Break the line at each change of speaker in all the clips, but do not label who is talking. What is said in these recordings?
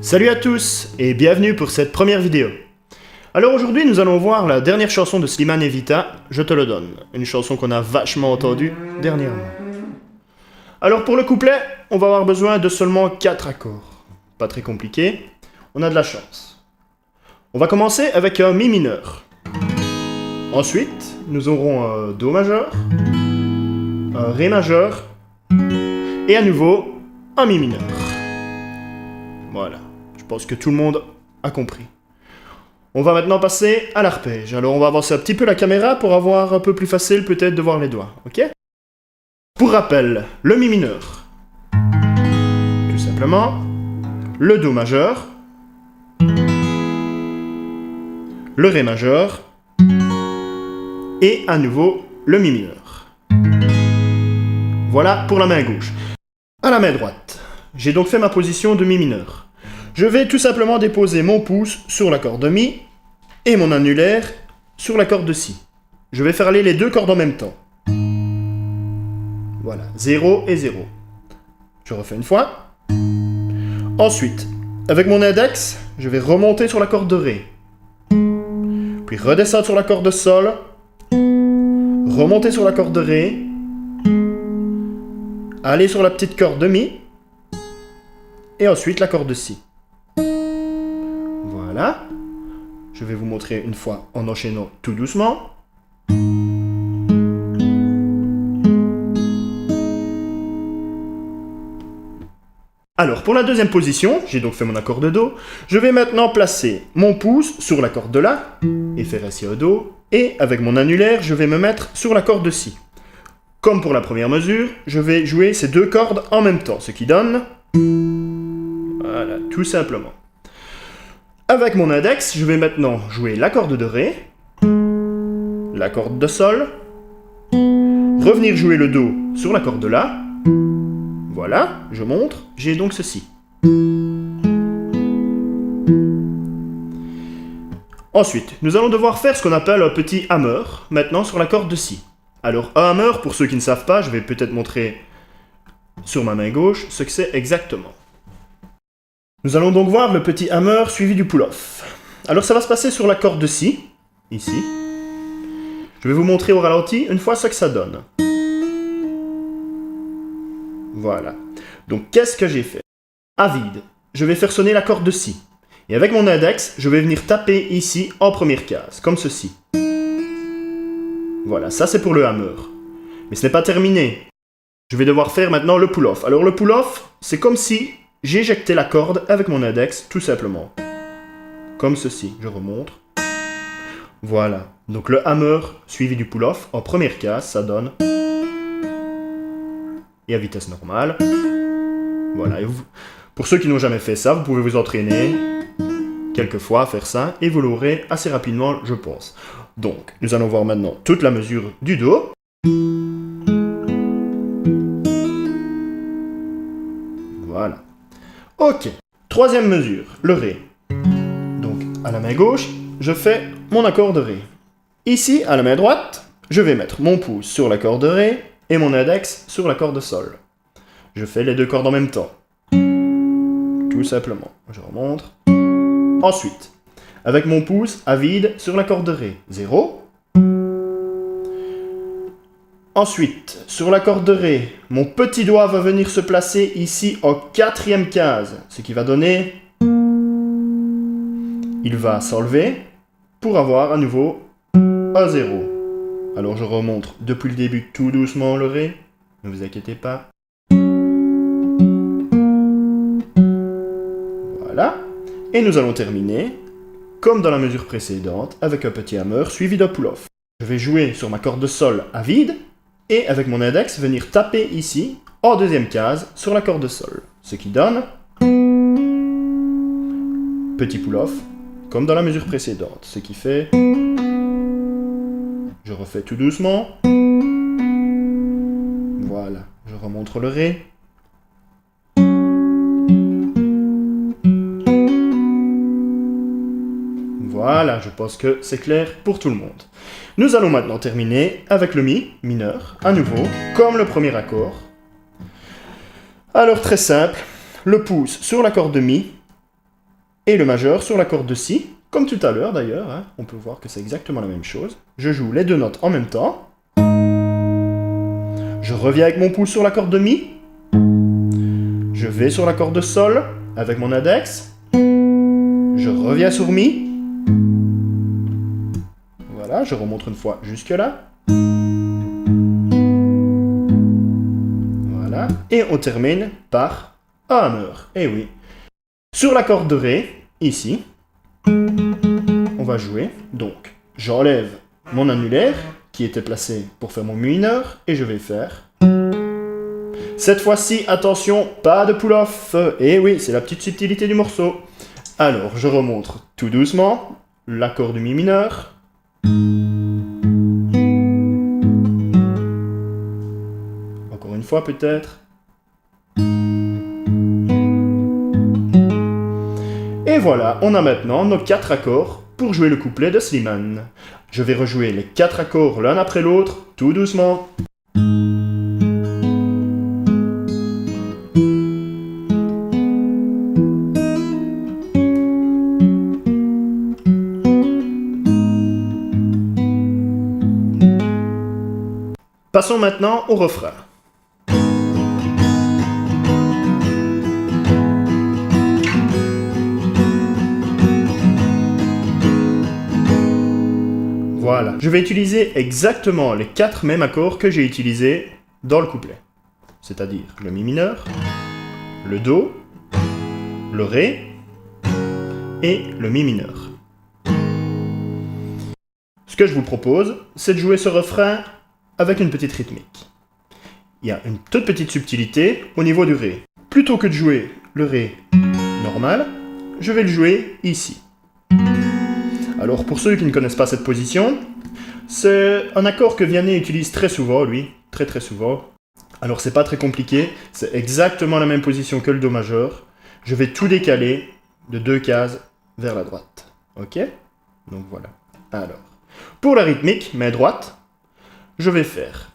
Salut à tous et bienvenue pour cette première vidéo. Alors aujourd'hui nous allons voir la dernière chanson de Slimane et Vita, Je te le donne. Une chanson qu'on a vachement entendue dernièrement. Alors pour le couplet, on va avoir besoin de seulement 4 accords. Pas très compliqué, on a de la chance. On va commencer avec un Mi mineur. Ensuite, nous aurons un Do majeur, un Ré majeur et à nouveau un Mi mineur. Voilà, je pense que tout le monde a compris. On va maintenant passer à l'arpège. Alors on va avancer un petit peu la caméra pour avoir un peu plus facile peut-être de voir les doigts, ok? Pour rappel, le Mi mineur, tout simplement, le Do majeur, le Ré majeur, et à nouveau le Mi mineur. Voilà pour la main gauche. À la main droite, j'ai donc fait ma position de Mi mineur. Je vais tout simplement déposer mon pouce sur la corde de Mi et mon annulaire sur la corde de Si. Je vais faire aller les deux cordes en même temps. Voilà, 0 et 0. Je refais une fois. Ensuite, avec mon index, je vais remonter sur la corde de Ré. Puis redescendre sur la corde de Sol. Remonter sur la corde de Ré. Aller sur la petite corde de Mi. Et ensuite la corde de Si. Voilà. Je vais vous montrer une fois en enchaînant tout doucement. Alors, pour la deuxième position, j'ai donc fait mon accord de Do. Je vais maintenant placer mon pouce sur la corde de La et faire ainsi un Do. Et avec mon annulaire, je vais me mettre sur la corde de Si. Comme pour la première mesure, je vais jouer ces deux cordes en même temps, ce qui donne... Voilà, tout simplement. Avec mon index, je vais maintenant jouer la corde de Ré, la corde de Sol, revenir jouer le Do sur la corde de La. Voilà, je montre, j'ai donc ceci. Ensuite, nous allons devoir faire ce qu'on appelle un petit hammer, maintenant sur la corde de Si. Alors, un hammer, pour ceux qui ne savent pas, je vais peut-être montrer sur ma main gauche ce que c'est exactement. Nous allons donc voir le petit hammer suivi du pull-off. Alors ça va se passer sur la corde de Si, ici. Je vais vous montrer au ralenti une fois ce que ça donne. Voilà. Donc qu'est-ce que j'ai fait? À vide, je vais faire sonner la corde de Si. Et avec mon index, je vais venir taper ici en première case, comme ceci. Voilà, ça c'est pour le hammer. Mais ce n'est pas terminé. Je vais devoir faire maintenant le pull-off. Alors le pull-off, c'est comme si j'éjectais la corde avec mon index, tout simplement. Comme ceci, je remontre. Voilà. Donc le hammer suivi du pull-off, en première case, ça donne... Et à vitesse normale. Voilà. Et vous... Pour ceux qui n'ont jamais fait ça, vous pouvez vous entraîner quelques fois à faire ça, et vous l'aurez assez rapidement, je pense. Donc, nous allons voir maintenant toute la mesure du Do. Voilà. Ok. Troisième mesure, le Ré. Donc, à la main gauche, je fais mon accord de Ré. Ici, à la main droite, je vais mettre mon pouce sur la corde de Ré et mon index sur la corde de Sol. Je fais les deux cordes en même temps. Tout simplement. Je remonte. Ensuite, avec mon pouce à vide sur la corde de Ré, 0. Ensuite, sur la corde de Ré, mon petit doigt va venir se placer ici en quatrième case, ce qui va donner... Il va s'enlever pour avoir à nouveau un 0. Alors je remonte depuis le début tout doucement le Ré, ne vous inquiétez pas. Voilà. Et nous allons terminer, comme dans la mesure précédente, avec un petit hammer suivi d'un pull-off. Je vais jouer sur ma corde de Sol à vide, et avec mon index, venir taper ici, en deuxième case, sur la corde de Sol. Ce qui donne... Petit pull-off, comme dans la mesure précédente. Ce qui fait... Je refais tout doucement. Voilà, je remonte le Ré. Voilà, je pense que c'est clair pour tout le monde. Nous allons maintenant terminer avec le Mi mineur, à nouveau, comme le premier accord. Alors très simple, le pouce sur la corde de Mi, et le majeur sur la corde de Si, comme tout à l'heure d'ailleurs, hein. On peut voir que c'est exactement la même chose. Je joue les deux notes en même temps. Je reviens avec mon pouce sur la corde de Mi. Je vais sur la corde de Sol avec mon index. Je reviens sur Mi. Voilà, je remonte une fois jusque là. Voilà, et on termine par Hammer. Eh oui. Sur la corde de Ré, ici, on va jouer. Donc, j'enlève mon annulaire qui était placé pour faire mon Mi mineur et je vais faire. Cette fois-ci, attention, pas de pull-off. Eh oui, c'est la petite subtilité du morceau. Alors, je remonte tout doucement l'accord du Mi mineur. Encore une fois peut-être. Et voilà, on a maintenant nos 4 accords pour jouer le couplet de Slimane. Je vais rejouer les 4 accords l'un après l'autre, tout doucement. Passons maintenant au refrain. Voilà, je vais utiliser exactement les 4 mêmes accords que j'ai utilisés dans le couplet. C'est-à-dire le Mi mineur, le Do, le Ré et le Mi mineur. Ce que je vous propose, c'est de jouer ce refrain avec une petite rythmique. Il y a une toute petite subtilité au niveau du Ré. Plutôt que de jouer le Ré normal, je vais le jouer ici. Alors pour ceux qui ne connaissent pas cette position, c'est un accord que Vianney utilise très souvent, lui, très souvent. Alors c'est pas très compliqué, c'est exactement la même position que le Do majeur. Je vais tout décaler de 2 cases vers la droite. Ok? Donc voilà. Alors, pour la rythmique, main droite, je vais faire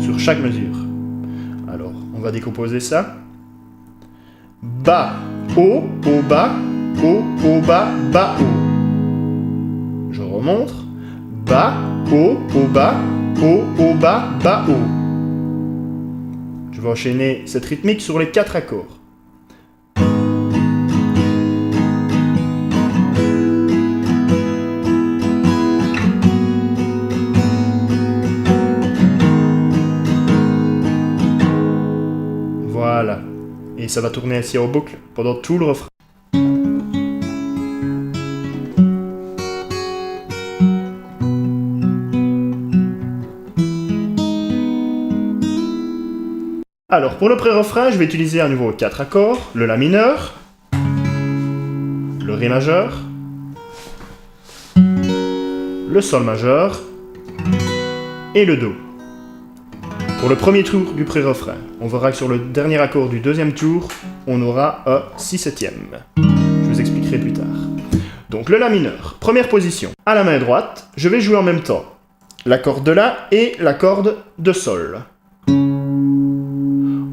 sur chaque mesure. Alors, on va décomposer ça. Bas, haut, haut, bas, haut, haut, bas, bas, haut. Je remonte. Bas, haut, haut, bas, haut, haut, bas, bas, haut. Je vais enchaîner cette rythmique sur les 4 accords. Voilà. Et ça va tourner ainsi en boucle pendant tout le refrain. Alors, pour le pré-refrain, je vais utiliser à nouveau 4 accords. Le La mineur, le Ré majeur, le Sol majeur et le Do. Pour le premier tour du pré-refrain, on verra que sur le dernier accord du deuxième tour, on aura un si septième. Je vous expliquerai plus tard. Donc le La mineur, première position. À la main droite, je vais jouer en même temps la corde de La et la corde de Sol.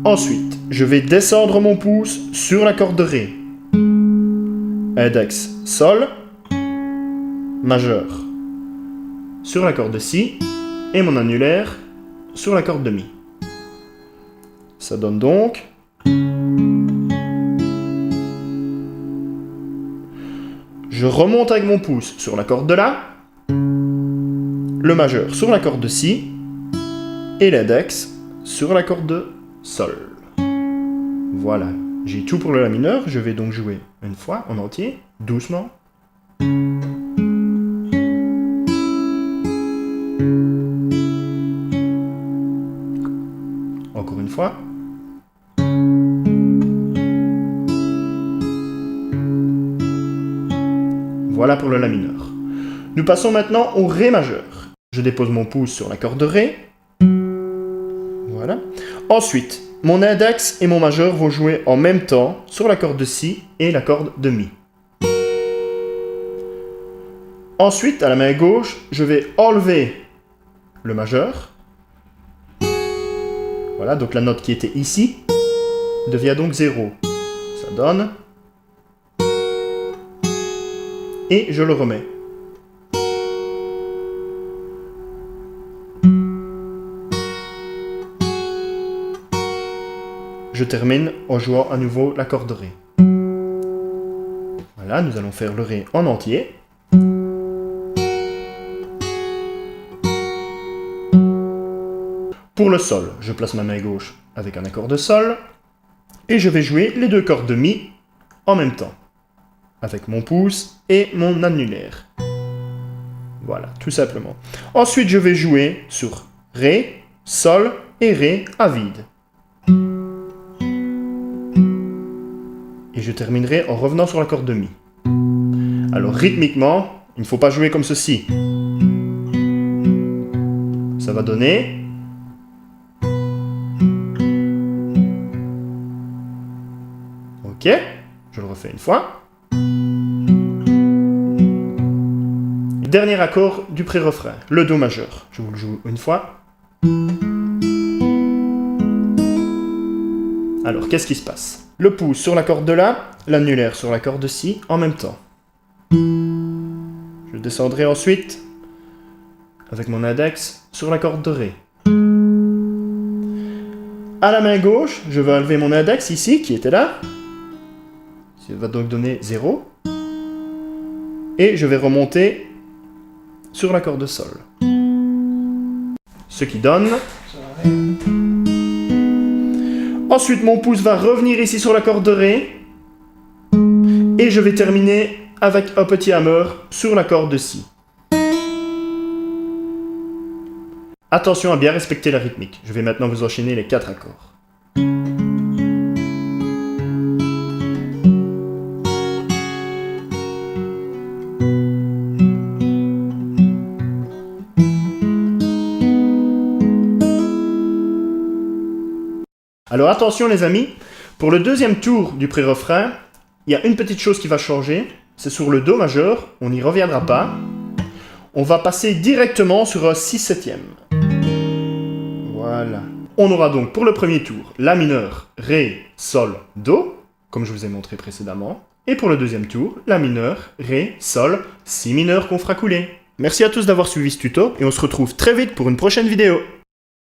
Ensuite, je vais descendre mon pouce sur la corde de Ré. Index, Sol, majeur, sur la corde de Si, et mon annulaire sur la corde de Mi. Ça donne donc... Je remonte avec mon pouce sur la corde de La, le majeur sur la corde de Si, et l'index sur la corde de Sol. Voilà, j'ai tout pour le La mineur, je vais donc jouer une fois en entier, doucement. Encore une fois. Voilà pour le La mineur. Nous passons maintenant au Ré majeur. Je dépose mon pouce sur la corde de Ré. Voilà. Ensuite, mon index et mon majeur vont jouer en même temps sur la corde de Si et la corde de Mi. Ensuite, à la main gauche, je vais enlever le majeur. Voilà, donc la note qui était ici. devient donc 0. Ça donne... Et je le remets. Je termine en jouant à nouveau l'accord de Ré. Voilà, nous allons faire le Ré en entier. Pour le Sol, je place ma main gauche avec un accord de Sol, et je vais jouer les deux cordes de Mi en même temps, avec mon pouce et mon annulaire. Voilà, tout simplement. Ensuite, je vais jouer sur Ré, Sol et Ré à vide. Et je terminerai en revenant sur la corde de Mi. Alors, rythmiquement, il ne faut pas jouer comme ceci. Ça va donner... Ok, je le refais une fois. Dernier accord du pré-refrain, le Do majeur. Je vous le joue une fois. Alors, qu'est-ce qui se passe? Le pouce sur la corde de La, l'annulaire sur la corde de Si en même temps. Je descendrai ensuite avec mon index sur la corde de Ré. À la main gauche, je vais enlever mon index ici, qui était là. Ça va donc donner 0. Et je vais remonter sur la corde de Sol. Ce qui donne... Ensuite, mon pouce va revenir ici sur la corde de Ré. Et je vais terminer avec un petit hammer sur la corde de Si. Attention à bien respecter la rythmique. Je vais maintenant vous enchaîner les 4 accords. Alors attention les amis, pour le deuxième tour du pré-refrain, il y a une petite chose qui va changer, c'est sur le Do majeur, on n'y reviendra pas. On va passer directement sur un 6/7. Voilà. On aura donc pour le premier tour La mineur, Ré, Sol, Do, comme je vous ai montré précédemment. Et pour le deuxième tour, La mineur, Ré, Sol, Si mineur qu'on fera couler. Merci à tous d'avoir suivi ce tuto et on se retrouve très vite pour une prochaine vidéo.